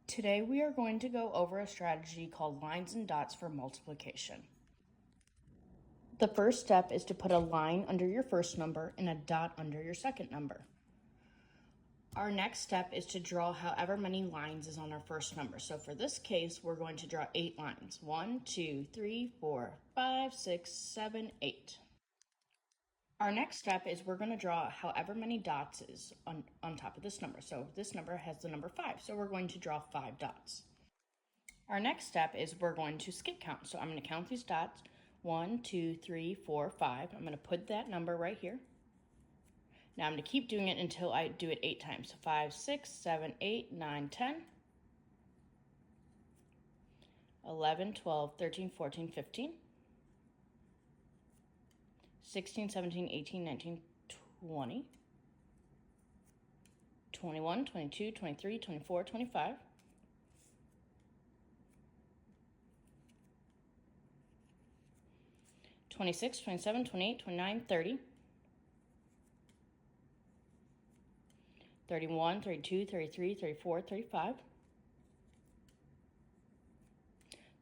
Today we are going to go over a strategy called lines and dots for multiplication. The first step is to put a line under your first number and a dot under your second number. Our next step is to draw however many lines is on our first number. So for this case, we're going to draw 8 lines. 1, 2, 3, 4, 5, 6, 7, 8. Our next step is we're going to draw however many dots is on top of this number. So this number has the number 5, so we're going to draw 5 dots. Our next step is we're going to skip count. So I'm going to count these dots. 1, 2, 3, 4, 5. I'm going to put that number right here. Now I'm going to keep doing it until I do it 8 times. So 5, 6, 7, 8, 9, 10, 11, 12, 13, 14, 15, 16, 17, 18, 19, 20, 21, 22, 23, 24, 25, 26, 27, 28, 29, 30, 31, 32, 33, 34, 35,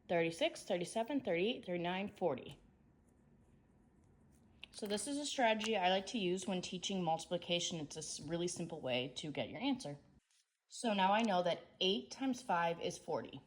36, 37, 38, 39, 40. So this is a strategy I like to use when teaching multiplication. It's a really simple way to get your answer. So now I know that 8 times 5 is 40.